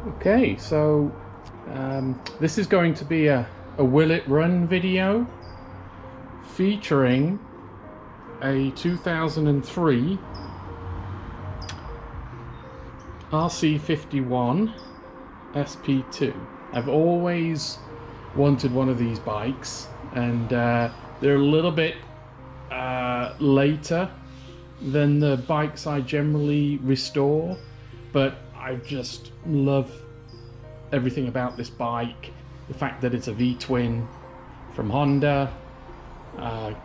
Okay, so this is going to be a Will It Run video featuring a 2003 RC51 SP2. I've always wanted one of these bikes, and they're a little bit later than the bikes I generally restore, but I just love everything about this bike. The fact that it's a V-twin from Honda,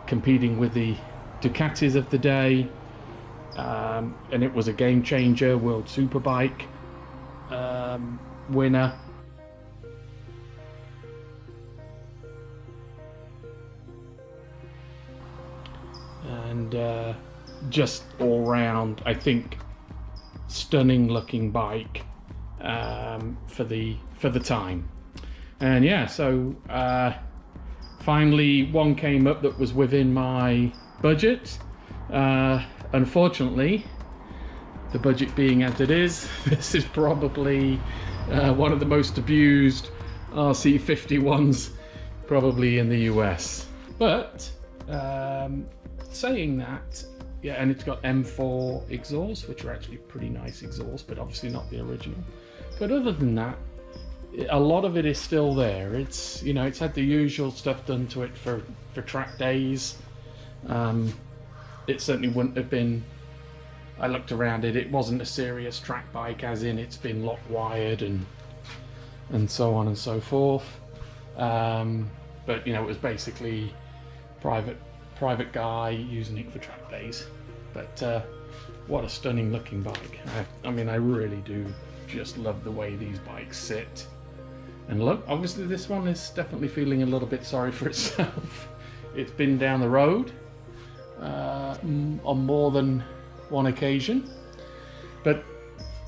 competing with the Ducatis of the day, and it was a game changer, World Superbike winner. And just all round, I think, stunning looking bike for the time. And yeah, so finally one came up that was within my budget. Unfortunately, the budget being as it is, this is probably one of the most abused RC51s probably in the US. But saying that, yeah, and it's got M4 exhausts, which are actually pretty nice exhausts, but obviously not the original. But other than that, a lot of it is still there. It's, you know, it's had the usual stuff done to it for track days. It certainly wouldn't have been, I looked around it, it wasn't a serious track bike, as in it's been lock wired and so on and so forth. But you know, it was basically private guy using it for track days. But what a stunning looking bike. I mean, I really do just love the way these bikes sit. And look, obviously this one is definitely feeling a little bit sorry for itself. It's been down the road on more than one occasion. But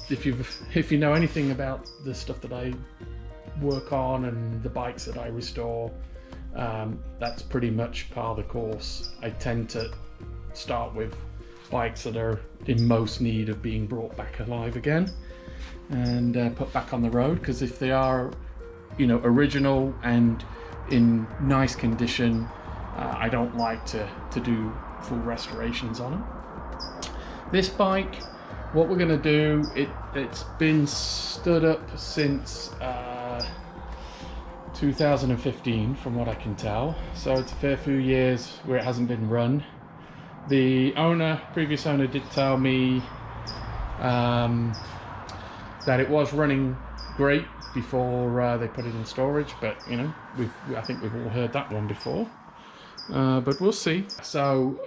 if you know anything about the stuff that I work on and the bikes that I restore, that's pretty much par of the course. I tend to start with bikes that are in most need of being brought back alive again and put back on the road, because if they are, you know, original and in nice condition, I don't like to do full restorations on them. This bike, what we're going to do, it's been stood up since 2015 from what I can tell, so it's a fair few years where it hasn't been run. The previous owner did tell me that it was running great before they put it in storage, but you know, I think we've all heard that one before, but we'll see. So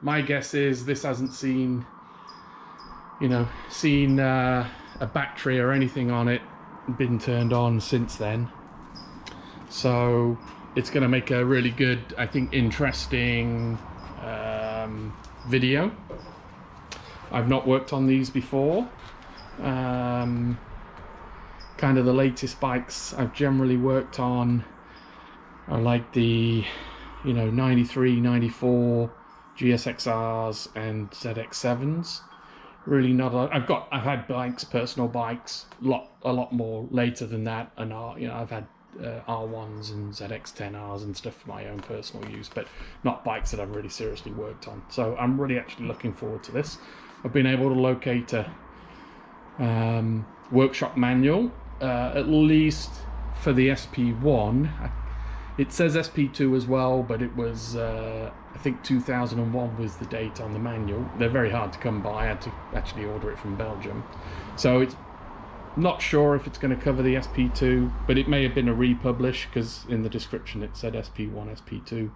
my guess is this hasn't seen a battery or anything on it been turned on since then. So it's going to make a really good, I think, interesting video. I've not worked on these before. Kind of the latest bikes I've generally worked on are like the, you know, 93, 94 GSXRs and ZX7s. Really not I've had bikes, personal bikes, a lot more later than that, and you know, I've had R1s and ZX10Rs and stuff for my own personal use, but not bikes that I've really seriously worked on. So I'm really actually looking forward to this. I've been able to locate a workshop manual, at least for the SP1. It says SP2 as well, but it was I think 2001 was the date on the manual. They're very hard to come by. I had to actually order it from Belgium, so it's not sure if it's going to cover the SP2, but it may have been a republish, because in the description it said SP1, SP2.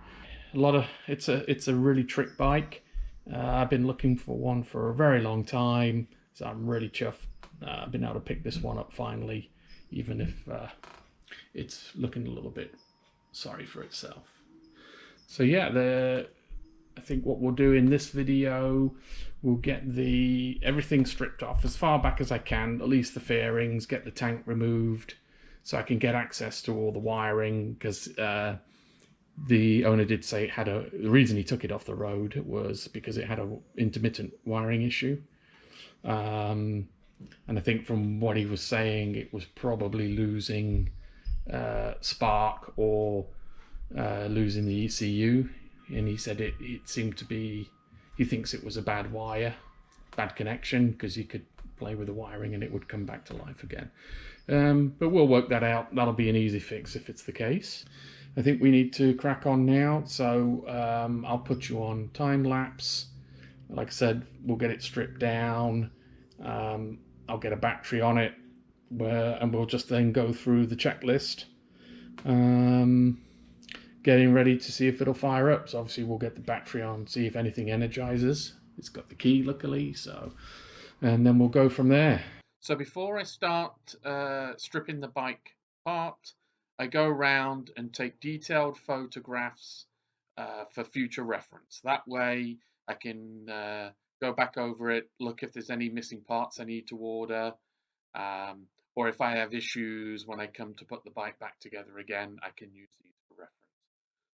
It's a really trick bike. I've been looking for one for a very long time, so I'm really chuffed. I've been able to pick this one up finally, even if it's looking a little bit sorry for itself. So yeah, I think what we'll do in this video, we'll get everything stripped off as far back as I can, at least the fairings, get the tank removed so I can get access to all the wiring, because the owner did say the reason he took it off the road was because it had a intermittent wiring issue. And I think from what he was saying, it was probably losing spark or losing the ECU. And he said it seemed to be, he thinks it was a bad wire, bad connection, because you could play with the wiring and it would come back to life again. But we'll work that out. That'll be an easy fix if it's the case. I think we need to crack on now. So I'll put you on time lapse. Like I said, we'll get it stripped down. I'll get a battery on it, and we'll just then go through the checklist, getting ready to see if it'll fire up. So obviously we'll get the battery on, see if anything energizes. It's got the key, luckily, so, and then we'll go from there. So before I start stripping the bike apart, I go around and take detailed photographs for future reference. That way I can go back over it, look if there's any missing parts I need to order, or if I have issues when I come to put the bike back together again, I can use these for reference.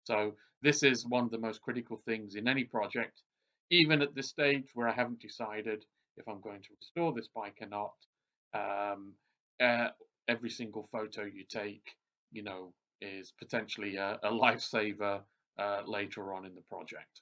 So this is one of the most critical things in any project, even at this stage where I haven't decided if I'm going to restore this bike or not. Every single photo you take, you know, is potentially a lifesaver later on in the project.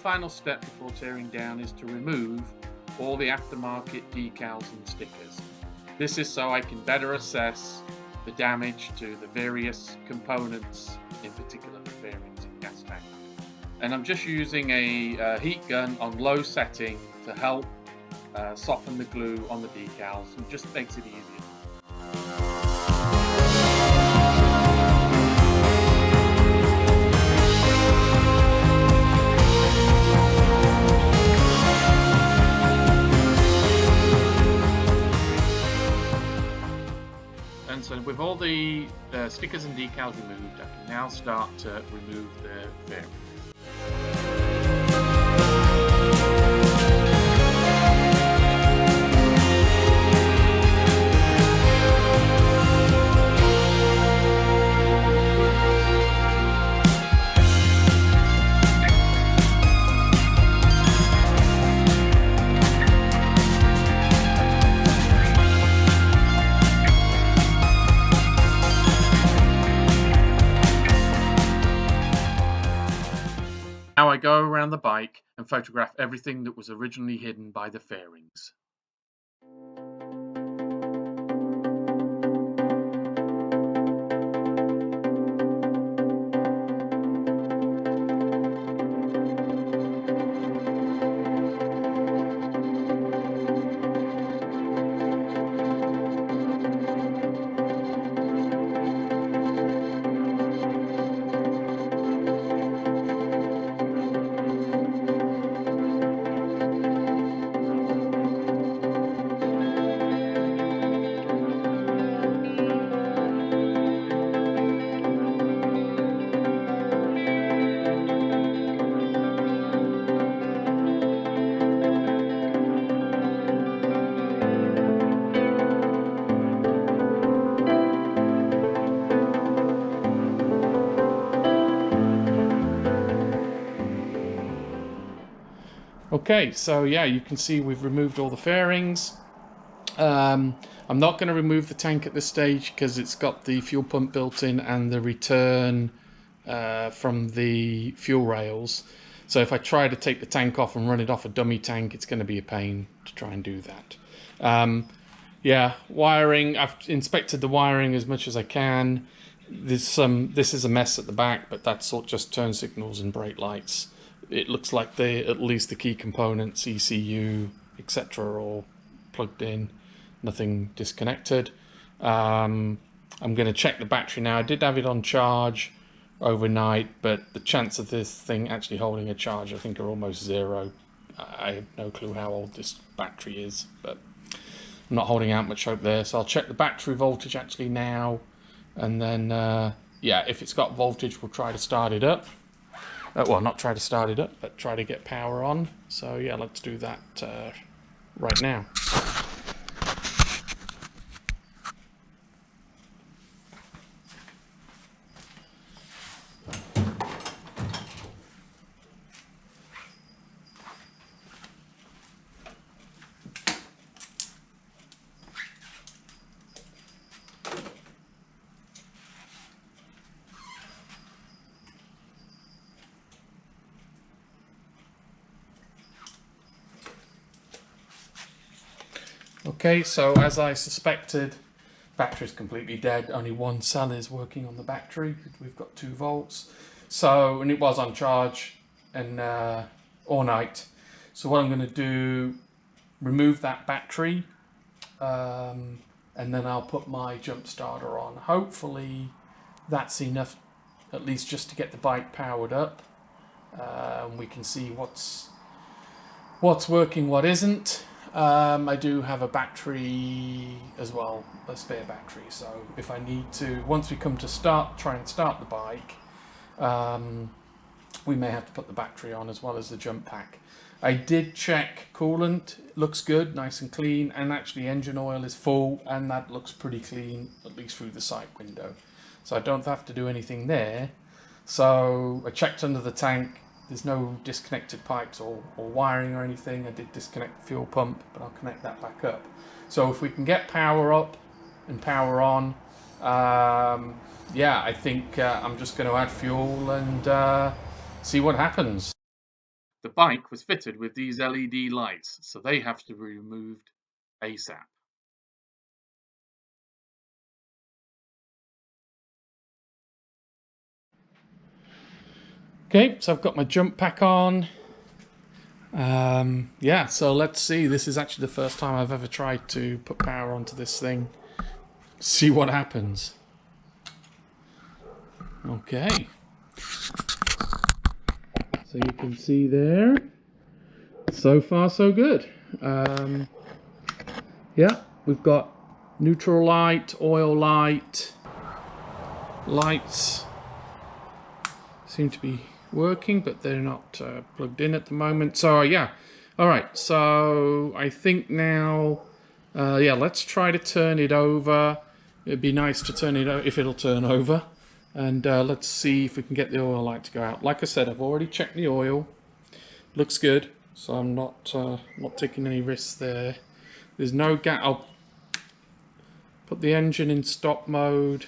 Final step before tearing down is to remove all the aftermarket decals and stickers. This is so I can better assess the damage to the various components, in particular the bearings and gas tank. And I'm just using a heat gun on low setting to help soften the glue on the decals, and just makes it easier. So with all the stickers and decals removed, I can now start to remove the bearings. Now I go around the bike and photograph everything that was originally hidden by the fairings. Okay, so yeah, you can see we've removed all the fairings. I'm not going to remove the tank at this stage because it's got the fuel pump built in and the return from the fuel rails. So if I try to take the tank off and run it off a dummy tank, it's going to be a pain to try and do that. Yeah, wiring, I've inspected the wiring as much as I can. This is a mess at the back, but that's all just turn signals and brake lights. It looks like at least the key components, ECU, etc. are all plugged in, nothing disconnected. I'm going to check the battery now. I did have it on charge overnight, but the chance of this thing actually holding a charge I think are almost zero. I have no clue how old this battery is, but I'm not holding out much hope there. So I'll check the battery voltage actually now, and then yeah, if it's got voltage, we'll try to start it up. Well, not try to start it up, but try to get power on. So yeah, let's do that right now. Okay, so as I suspected, battery's completely dead. Only one cell is working on the battery. We've got 2 volts. So, and it was on charge and all night. So what I'm going to do, remove that battery, and then I'll put my jump starter on. Hopefully that's enough, at least just to get the bike powered up. We can see what's working, what isn't. I do have a battery as well, a spare battery, so if I need to, once we come to try and start the bike, we may have to put the battery on as well as the jump pack. I did check coolant, it looks good, nice and clean, and actually engine oil is full, and that looks pretty clean, at least through the sight window. So I don't have to do anything there. So I checked under the tank. There's no disconnected pipes or wiring or anything. I did disconnect the fuel pump, but I'll connect that back up. So if we can get power up and power on, yeah, I think I'm just going to add fuel and see what happens. The bike was fitted with these LED lights, so they have to be removed ASAP. Okay, so I've got my jump pack on. Yeah, so let's see. This is actually the first time I've ever tried to put power onto this thing. See what happens. Okay. So you can see there. So far, so good. Yeah, we've got neutral light, oil light. Lights seem to be working, but they're not plugged in at the moment. So yeah, all right, so I think now yeah, let's try to turn it over. It'd be nice to turn it over if it'll turn over, and let's see if we can get the oil light to go out. Like I said, I've already checked the oil, looks good, so I'm not taking any risks there. There's no gas. I'll put the engine in stop mode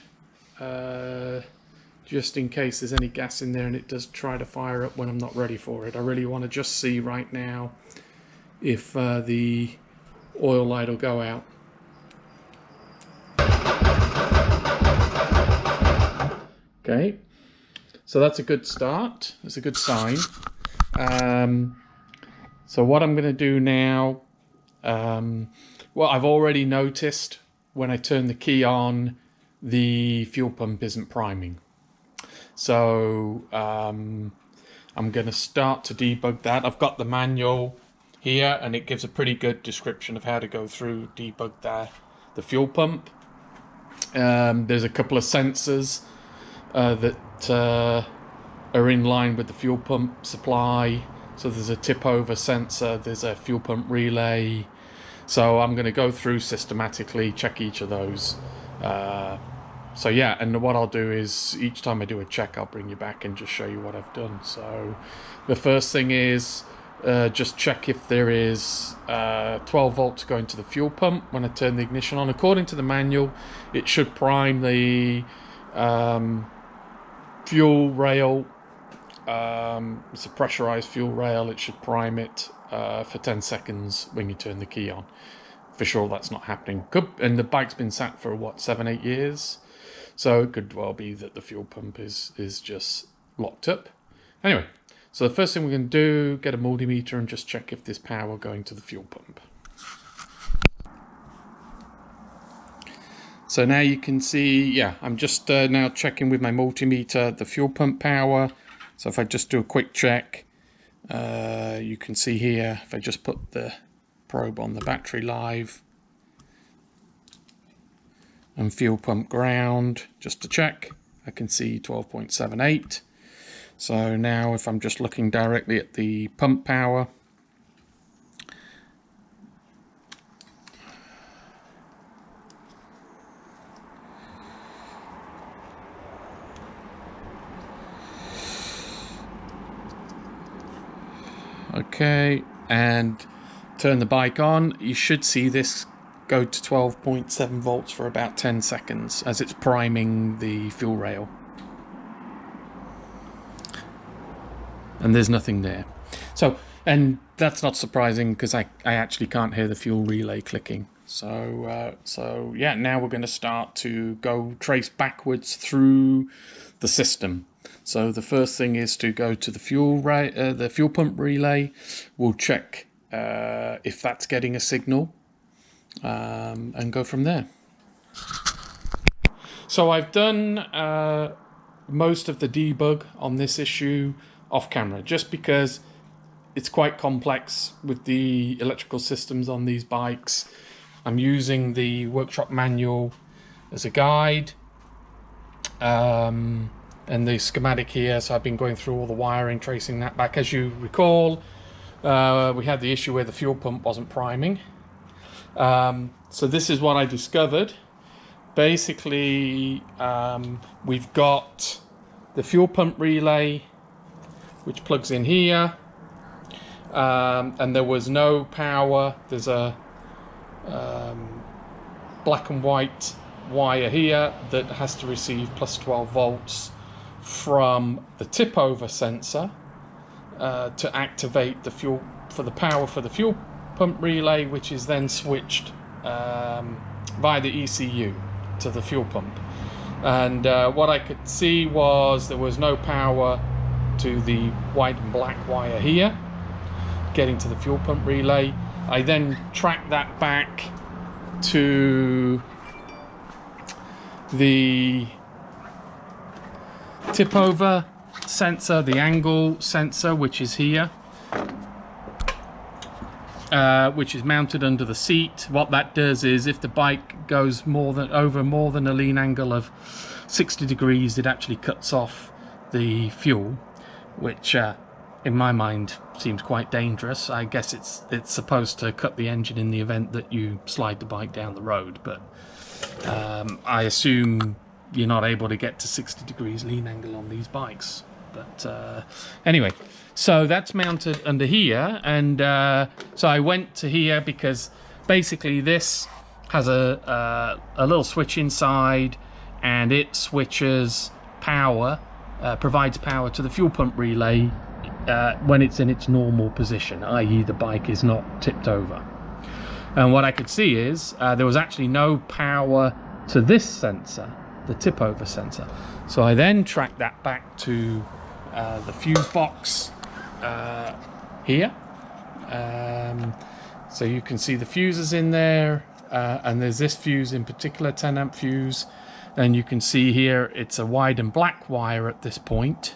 just in case there's any gas in there and it does try to fire up when I'm not ready for it. I really want to just see right now if the oil light will go out. Okay, so that's a good start. That's a good sign. So what I'm going to do now, well, I've already noticed when I turn the key on, the fuel pump isn't priming. So I'm going to start to debug that. I've got the manual here and it gives a pretty good description of how to go through, debug the fuel pump. There's a couple of sensors that are in line with the fuel pump supply. So there's a tip over sensor, there's a fuel pump relay. So I'm going to go through systematically, check each of those. So yeah, and what I'll do is each time I do a check, I'll bring you back and just show you what I've done. So the first thing is just check if there is 12 volts going to the fuel pump when I turn the ignition on. According to the manual, it should prime the fuel rail. It's a pressurized fuel rail. It should prime it for 10 seconds when you turn the key on. For sure that's not happening. And the bike's been sat for what, 7-8 years? So it could well be that the fuel pump is just locked up. Anyway, so the first thing we're going to do, get a multimeter and just check if there's power going to the fuel pump. So now you can see, yeah, I'm just now checking with my multimeter the fuel pump power. So if I just do a quick check, you can see here, if I just put the probe on the battery live and fuel pump ground, just to check, I can see 12.78. So now if I'm just looking directly at the pump power, okay, and turn the bike on, you should see this go to 12.7 volts for about 10 seconds as it's priming the fuel rail. And there's nothing there. So, and that's not surprising because I actually can't hear the fuel relay clicking. So yeah, now we're going to start to go trace backwards through the system. So the first thing is to go to the fuel pump relay. We'll check if that's getting a signal, and go from there. So I've done most of the debug on this issue off camera, just because it's quite complex with the electrical systems on these bikes. I'm using the workshop manual as a guide, and the schematic here, so I've been going through all the wiring, tracing that back. As you recall, we had the issue where the fuel pump wasn't priming. So this is what I discovered. Basically, we've got the fuel pump relay, which plugs in here, and there was no power. There's a black and white wire here that has to receive plus 12 volts from the tip over sensor to activate the fuel for the power for the fuel pump relay, which is then switched via the ECU to the fuel pump. And what I could see was there was no power to the white and black wire here getting to the fuel pump relay. I then tracked that back to the tip over sensor, the angle sensor, which is here, which is mounted under the seat. What that does is if the bike goes over more than a lean angle of 60 degrees, it actually cuts off the fuel, which in my mind seems quite dangerous. I guess it's supposed to cut the engine in the event that you slide the bike down the road, but I assume you're not able to get to 60 degrees lean angle on these bikes. But anyway, so that's mounted under here, and so I went to here because basically this has a little switch inside, and it switches power, provides power to the fuel pump relay when it's in its normal position, i.e. the bike is not tipped over. And what I could see is there was actually no power to this sensor, the tip over sensor. So I then tracked that back to the fuse box here. So you can see the fuses in there, and there's this fuse in particular, 10 amp fuse, and you can see here it's a white and black wire at this point.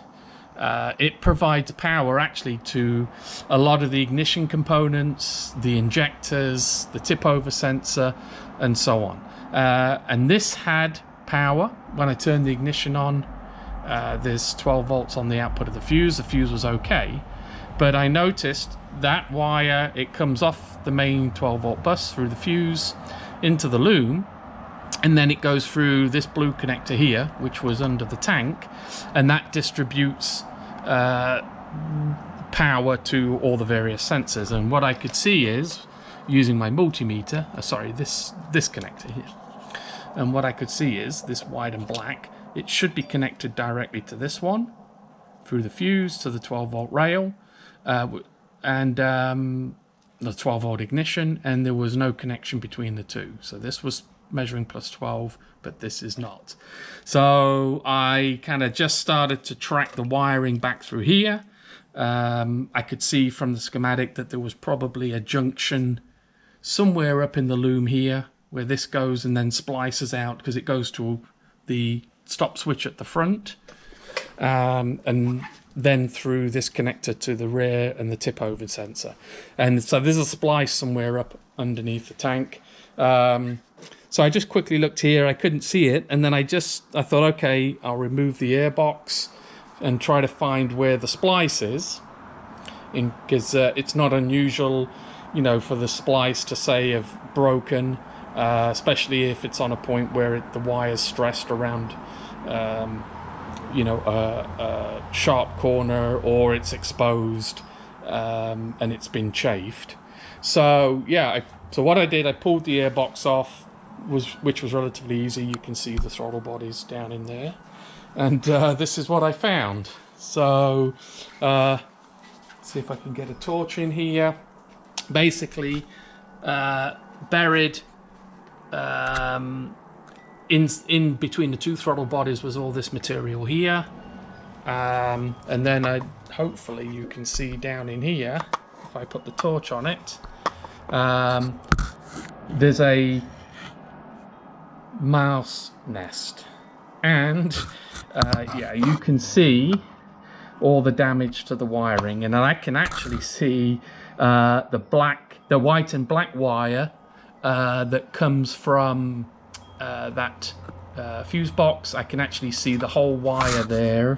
It provides power actually to a lot of the ignition components, the injectors, the tip over sensor, and so on. And this had power when I turned the ignition on. There's 12 volts on the output of the fuse. The fuse was okay, but I noticed that wire, it comes off the main 12 volt bus through the fuse into the loom, and then it goes through this blue connector here, which was under the tank, and that distributes power to all the various sensors. And what I could see is, using my multimeter, sorry, this connector here, and what I could see is this white and black, it should be connected directly to this one through the fuse to the 12 volt rail, and the 12 volt ignition, and there was no connection between the two. So this was measuring plus 12, but this is not. So I kind of just started to track the wiring back through here. I could see from the schematic that there was probably a junction somewhere up in the loom here where this goes and then splices out, because it goes to the stop switch at the front, and then through this connector to the rear and the tip over sensor. And so there's a splice somewhere up underneath the tank. So I just quickly looked here, I couldn't see it, and then I thought, okay, I'll remove the airbox and try to find where the splice is, because it's not unusual, you know, for the splice to say have broken, especially if it's on a point where the wire's stressed around, you know, a sharp corner, or it's exposed and it's been chafed. So yeah, so what I did, I pulled the airbox off, which was relatively easy. You can see the throttle bodies down in there, and this is what I found. So see if I can get a torch in here. Basically, buried in between the two throttle bodies was all this material here, and then hopefully you can see down in here, if I put the torch on it, there's a mouse nest, and yeah, you can see all the damage to the wiring, and I can actually see the white and black wire that comes from that fuse box. I can actually see the whole wire there.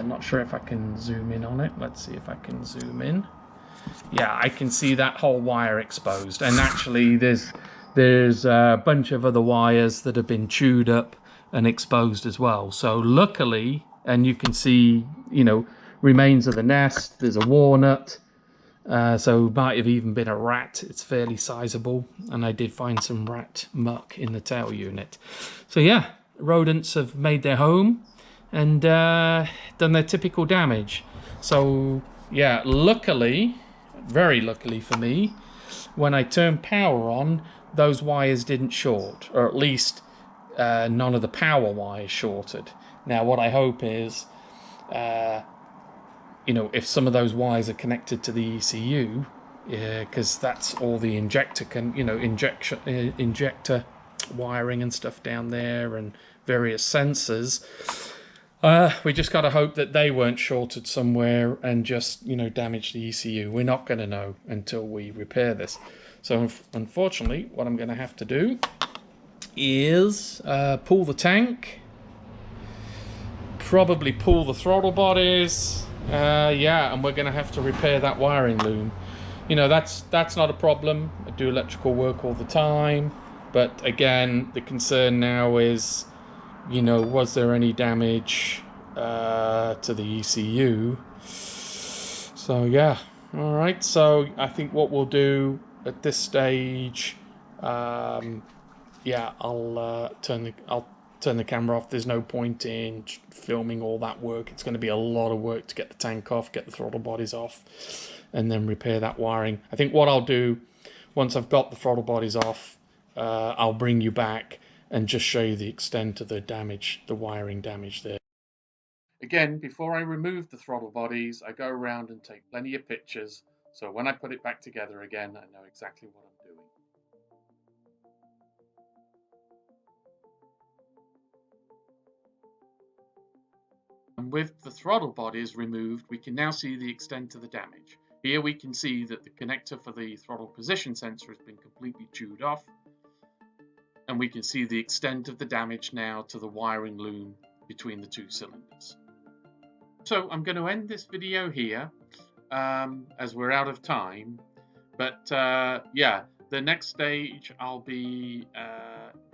Not sure if I can zoom in on it. Let's see if I can zoom in. Yeah, I can see that whole wire exposed, and actually there's a bunch of other wires that have been chewed up and exposed as well. So luckily, and you can see, you know, remains of the nest. There's a walnut, so might have even been a rat. It's fairly sizable, and I did find some rat muck in the tail unit. So yeah, rodents have made their home and done their typical damage. So yeah, luckily, very luckily for me, when I turned power on, those wires didn't short, or at least none of the power wires shorted. Now what I hope is, you know, if some of those wires are connected to the ECU, because that's all the injector injector wiring and stuff down there, and various sensors. We just got to hope that they weren't shorted somewhere and just, you know, damaged the ECU. We're not going to know until we repair this. So unfortunately, what I'm going to have to do is pull the tank, probably pull the throttle bodies, yeah, and we're going to have to repair that wiring loom. You know, that's not a problem. I do electrical work all the time, but again, the concern now is, you know, was there any damage to the ECU? So yeah, all right. So I think what we'll do at this stage, yeah, I'll turn the camera off. There's no point in filming all that work. It's going to be a lot of work to get the tank off, get the throttle bodies off, and then repair that wiring. I think what I'll do, once I've got the throttle bodies off, I'll bring you back and just show you the extent of the damage, the wiring damage there. Again, before I remove the throttle bodies, I go around and take plenty of pictures, so when I put it back together again, I know exactly what I'm doing. And with the throttle bodies removed, we can now see the extent of the damage. Here we can see that the connector for the throttle position sensor has been completely chewed off, and we can see the extent of the damage now to the wiring loom between the two cylinders. So I'm going to end this video here, as we're out of time, but yeah, the next stage I'll be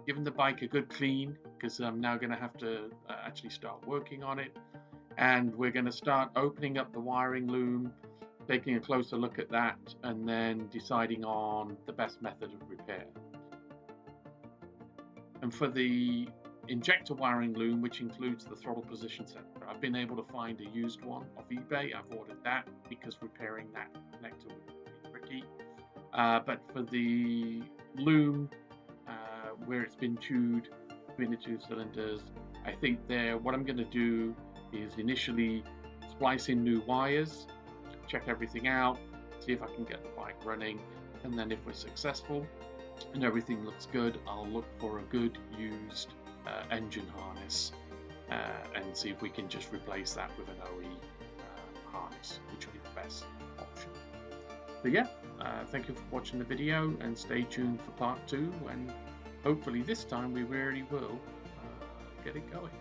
giving the bike a good clean, because I'm now going to have to actually start working on it, and we're going to start opening up the wiring loom, taking a closer look at that, and then deciding on the best method of repair. And for the injector wiring loom, which includes the throttle position sensor, I've been able to find a used one off eBay. I've ordered that because repairing that connector would be tricky. But for the loom, where it's been chewed between the two cylinders, I think what I'm going to do is initially splice in new wires, check everything out, see if I can get the bike running, and then if we're successful, and everything looks good, I'll look for a good used engine harness and see if we can just replace that with an OE harness, which would be the best option. So yeah, thank you for watching the video, and stay tuned for part 2, and hopefully this time we really will get it going.